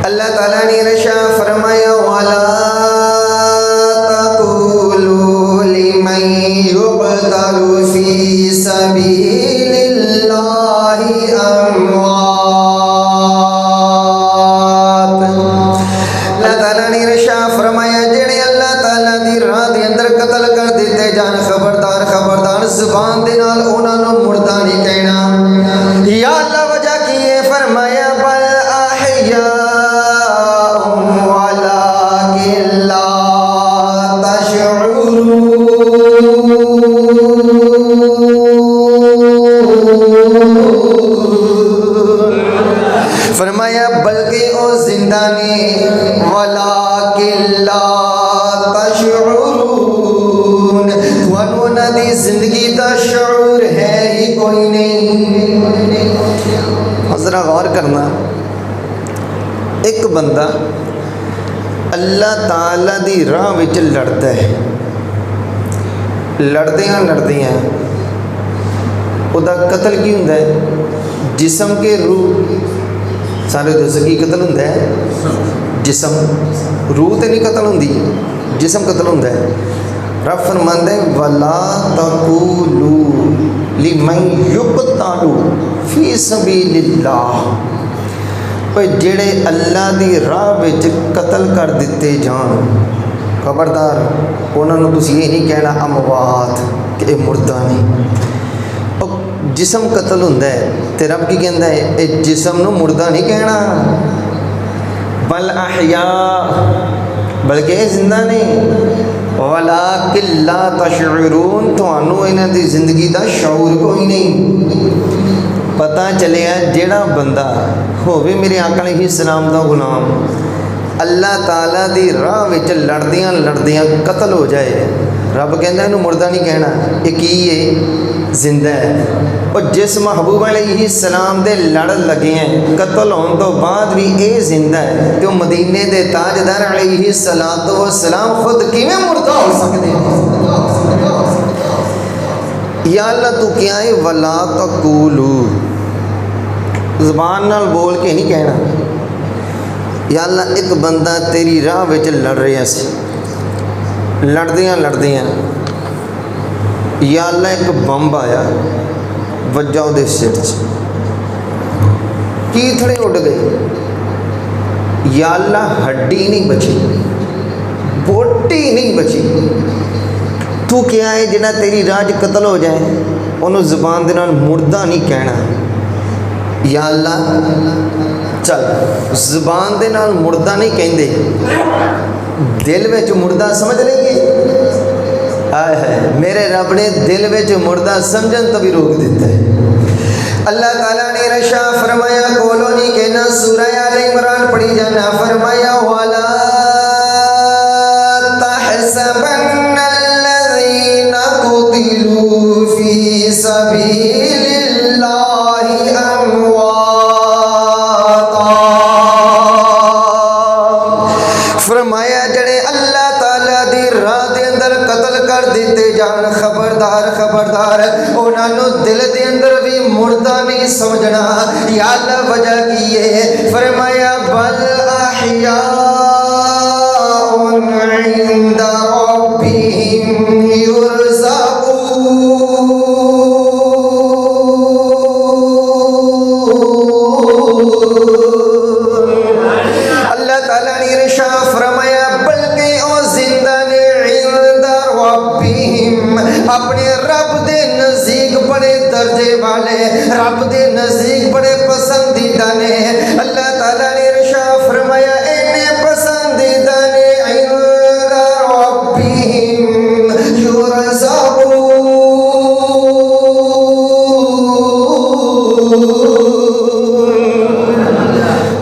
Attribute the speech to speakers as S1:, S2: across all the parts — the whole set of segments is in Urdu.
S1: اللہ تعالیٰ نے ارشاد فرمایا وَلَا تَقُولُوا لِمَن يُقْتَلُ فِي سَبِيلِ اللَّهِ أَمْوَاتٌ۔ اللہ تعالیٰ نے ارشاد فرمایا جڑے اللہ تعالیٰ دی راہ دے اندر قتل کر دیتے جان خبردار خبردار زبان دے نال انہاں نوں مردہ نہیں کہنا۔ یا اللہ وجہ کی ہے؟ فرمایا بل احیاء ولکن لا تشعرون۔ فرمایا بلکہ او زندہ نے ولکن لا تشعرون، تھانوں انہاں دی زندگی دا شعور ہے ہی کوئی نہیں۔ ذرا غور کرنا، ایک بندہ اللہ تعالی دی راہ وچ لڑتا ہے، لڑدیاں لڑدیاں او دا قتل کی ہوندا ہے؟ جسم کے روح، سارے دس کی قتل ہوندا ہے؟ جسم، روح تے نہیں قتل ہوندی، جسم قتل ہوندا ہے۔ رب فرماندا ہے وَلَا تَقُولُوا لِمَن يُقْتَلُ فِي سَبِيلِ اللَّهِ، جڑے اللہ دی راہ وچ قتل کر دیتے جان خبردار انہاں نوں تسی یہ نہیں کہنا اموات کہ اے مردہ نہیں۔ جسم قتل ہوندا ہے تے رب کی کہندا ہے اے جسم نوں مردہ نہیں کہنا، بل احیاء، بلکہ اے زندہ نہیں، وَلَٰكِن لَا تَشْعُرُونَ، تھانوں انہاں دی زندگی دا شعور کوئی نہیں۔ پتہ چلیا جیڑا بندہ ہووے میرے آقا علیہ السلام دا غلام اللہ تعالیٰ دی راہ وچ لڑدیاں لڑدیاں قتل ہو جائے، رب کہندا اینوں مردہ نہیں کہنا، یہ کی ہے؟ زندہ ہے۔ اور جس محبوب علیہ السلام دے لڑ لگے ہیں قتل ہون تو بعد بھی اے زندہ ہے، تو مدینے دے تاجدار علیہ السلام خود کیویں مردہ ہو سکتے ہیں؟ یا اللہ تو کیا ہے وَلَا تَقُولُوا، زبان نال بول کے نہیں کہنا۔ یا اللہ ایک بندہ تیری راہ وچ لڑ رہا سی، لڑدیاں لڑدیاں یا اللہ ایک بمب آیا وجہ دے سر چ، کی تھڑے اڑ گئی، یا اللہ ہڈی نہیں بچی، بوٹی نہیں بچی، تو کیا ہے جنہ تیری راج قتل ہو جائے انہوں زبان دے نال مردہ نہیں کہنا۔ یا اللہ چل زبان دے نال مردہ نہیں کہندے، دل وچ مردہ سمجھ لیں گے؟ آئے ہے میرے رب نے دل وچ مردہ سمجھن تو بھی روک دیتا ہے۔ اللہ تعالیٰ نے ارشاد فرمایا کولو نہیں کہنا، سورہ آل عمران پڑھی جانا، فرمایا وَلَا تَحْسَبَنَّ الَّذِينَ قُتِلُوا فِي سَبِيلِ اللَّهِ أَمْوَاتًا، فرمایا جڑے اللہ تعالیٰ دی راہ دے اندر قتل کر دیتے جان خبردار خبردار انہاں نوں دل دے اندر بھی مردہ نہیں سمجھنا۔ یا اللہ وجہ کی ہے؟ فرمایا بل احیاء عند ربهم يرزقون۔ اللہ تعالیٰ نے ارشاد فرمایا بلکہ او زندہ نے عند ربهم، اپنے رب دے نزدیک بڑے درجے والے، رب دے نزدیک بڑے پسندیدہ نے۔ اللہ تعالیٰ نے ارشاد فرمایا اینے پسندیدہ نے عند ربهم يرزقون،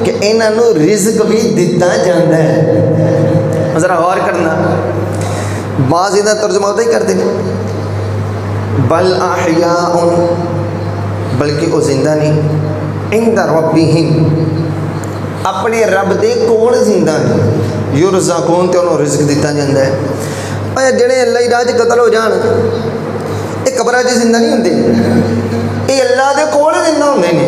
S1: کہ انہاں نوں رزق بھی دتا جاندا ہے۔ ذرا غور کرنا، بعض ادھا ترجمہ ہوتا ہی کرتے ہیں بل احیاء، بلکہ وہ زندہ نہیں، عند ربهم، اپنے رب دے کول زندہ نہیں، یرزقون، تے انہوں رزق دیتا جاندہ ہے۔ اور جڑے اللہ ہی راج قتل ہو جان یہ قبرہ چ زندہ نہیں ہوندے، یہ اللہ دے کول زندہ ہوندے نے۔